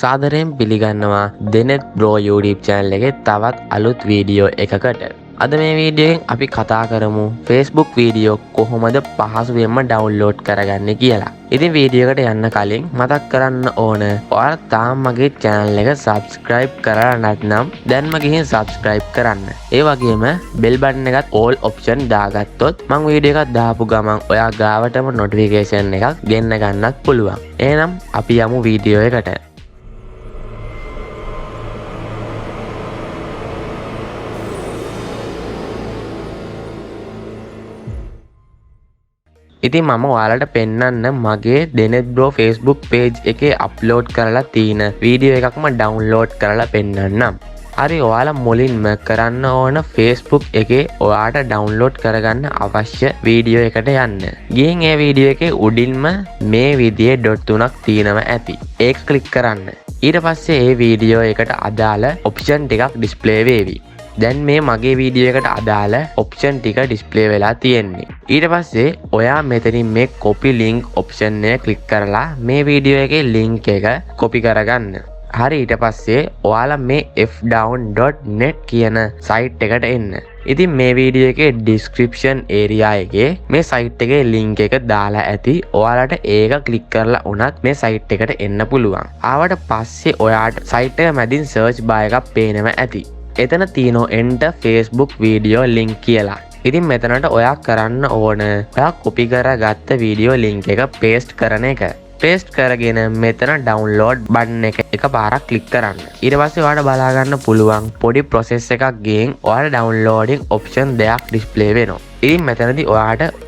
සාදරයෙන් පිළිගන්නවා Deneth Bro YouTube channel එකේ තවත් අලුත් වීඩියෝ එකකට. අද මේ වීඩියෝෙන් අපි කතා කරමු Facebook වීඩියෝ කොහොමද පහසුවෙන්ම ඩවුන්ලෝඩ් කරගන්නේ කියලා. ඉතින් වීඩියෝ එකට යන්න කලින් මතක් කරන්න ඕන ඔයාලා තාම මගේ channel එක subscribe කරලා නැත්නම් දැන්ම ගිහින් subscribe කරන්න. ඒ වගේම bell button එකත් all option දාගත්තොත් මම වීඩියෝ එකක් දාපු ගමන් ඔයා ගාවටම notification එකක් ගෙන්න ගන්නත් පුළුවන්. එහෙනම් අපි යමු වීඩියෝ එකට. ඉතින් මම ඔයාලට පෙන්නන්න මගේ Deneth Bro Facebook page එකේ අප්ලෝඩ් කරලා තියෙන වීඩියෝ එකක්ම ඩවුන්ලෝඩ් කරලා පෙන්නන්නම්. හරි, ඔයාලා මුලින්ම කරන්න ඕන Facebook එකේ ඔයාට ඩවුන්ලෝඩ් කරගන්න අවශ්‍ය වීඩියෝ එකට යන්න. ගිහින් ඒ වීඩියෝ එකේ උඩින්ම මේ විදිහේ ඩොට් තුනක් තියෙනවා ඇති. ඒක ක්ලික් කරන්න. ඊට පස්සේ ඒ වීඩියෝ එකට අදාළ ඔප්ෂන් ටිකක් ඩිස්ප්ලේ වේවි. දැන් මේ මගේ වීඩියෝ එකට අදාළ ඔප්ෂන් ටික ඩිස්ප්ලේ වෙලා තියෙන්නේ. ඊට පස්සේ ඔයා මෙතනින් මේ copy link ඔප්ෂන් එක ක්ලික් කරලා මේ වීඩියෝ එකේ link එක copy කරගන්න. හරි, ඊට පස්සේ ඔයාලා මේ fdown.net කියන site එකට එන්න. ඉතින් මේ වීඩියෝ එකේ description area එකේ මේ site එකේ link එක දාලා ඇති. ඔයාලට ඒක ක්ලික් කරලා උනත් මේ site එකට එන්න පුළුවන්. ආවට පස්සේ ඔයාට site එක මැදින් search bar එකක් පේනවා ඇති. එතන තියෙනවා enter Facebook video link කියලා. ඉතින් මෙතනට ඔයා කරන්න ඕන ඔයා copy කරගත්ත වීඩියෝ link එක paste කරන එක. paste කරගෙන මෙතන download button එක පාරක් click කරන්න. ඊට පස්සේ ඔයාලට බලා ගන්න පුළුවන් පොඩි process එකක් ගිහින් ඔයාලට downloading option දෙකක් display වෙනවා. ඉතින් මෙතනදී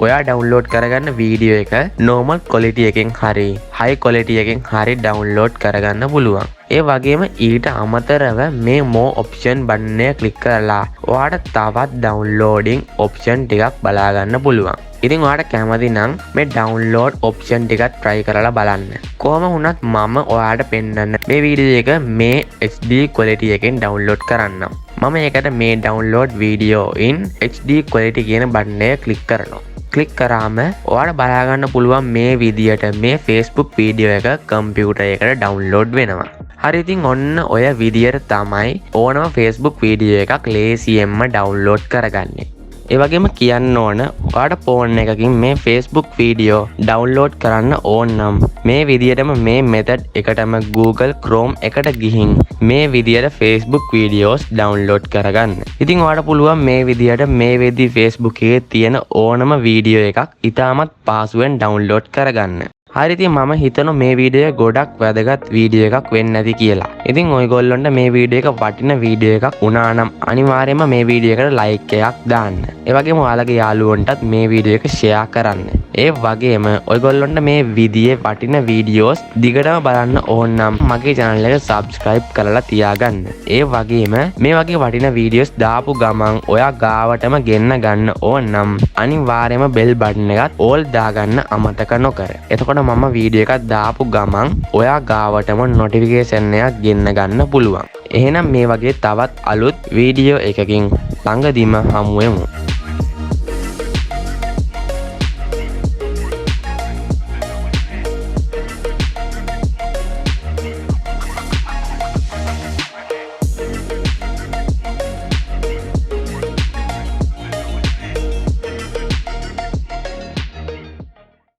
ඔයා download කරගන්න වීඩියෝ එක normal quality එකෙන් හරි high quality එකෙන් හරි download කරගන්න පුළුවන්. ඒ වගේම ඊට අමතරව මේ more option button එක click කරලා ඔයාට තවත් downloading option ටිකක් බලා ගන්න පුළුවන්. ඉතින් ඔයාට කැමති නම් මේ download option ටිකක් try කරලා බලන්න. කොහොම වුණත් මම ඔයාට පෙන්නන්න මේ වීඩියෝ එක මේ HD quality එකෙන් download කරන්නම්. මම ඒකට මේ download video in HD quality කියන බටන් එක ක්ලික් කරනවා. ක්ලික් කරාම ඔයාලට බලා ගන්න පුළුවන් මේ විදියට මේ Facebook වීඩියෝ එක කම්පියුටර් එකට download වෙනවා. හරි, ඉතින් ඔන්න ඔය විදියට තමයි ඕනම Facebook වීඩියෝ එකක් ලේසියෙන්ම download කරගන්නේ. ඒ වගේම කියන්න ඕන ඔයාට ෆෝන් එකකින් මේ Facebook වීඩියෝ download කරන්න ඕන නම් මේ විදියටම මේ method එකටම Google Chrome එකට ගිහින් මේ විදියට Facebook videos download කරගන්න. ඉතින් ඔයාට පුළුවන් මේ විදියට මේ වෙද්දි Facebook එකේ තියෙන ඕනම වීඩියෝ එකක් ඉතාමත් පහසුවෙන් download කරගන්න. හරි, ඉතින් මම හිතනවා මේ වීඩියෝ එක ගොඩක් වැදගත් වීඩියෝ එකක් වෙන්න ඇති කියලා. ඉතින් ඔයගොල්ලොන්ට මේ වීඩියෝ එක වටින වීඩියෝ එකක් වුණා නම් අනිවාර්යයෙන්ම මේ වීඩියෝ එකට ලයික් එකක් දාන්න. ඒ වගේම ඔයාලගේ යාළුවන්ටත් මේ වීඩියෝ එක ෂෙයා කරන්න. ඒ වගේම ඔයගොල්ලොන්ට මේ විදියේ වටින වීඩියෝස් දිගටම බලන්න ඕන නම් මගේ channel එක subscribe කරලා තියාගන්න. ඒ වගේම මේ වගේ වටින වීඩියෝස් දාපු ගමන් ඔයා ගාවටම ගෙන්න ගන්න ඕන නම් අනිවාර්යයෙන්ම bell button එකත් all දාගන්න අමතක නොකර. එතකොට මම වීඩියෝ එකක් දාපු ගමන් ඔයා ගාවටම notification එකක් ගෙන්න ගන්න පුළුවන්. එහෙනම් මේ වගේ තවත් අලුත් වීඩියෝ එකකින් ළඟදිම හමු වෙමු.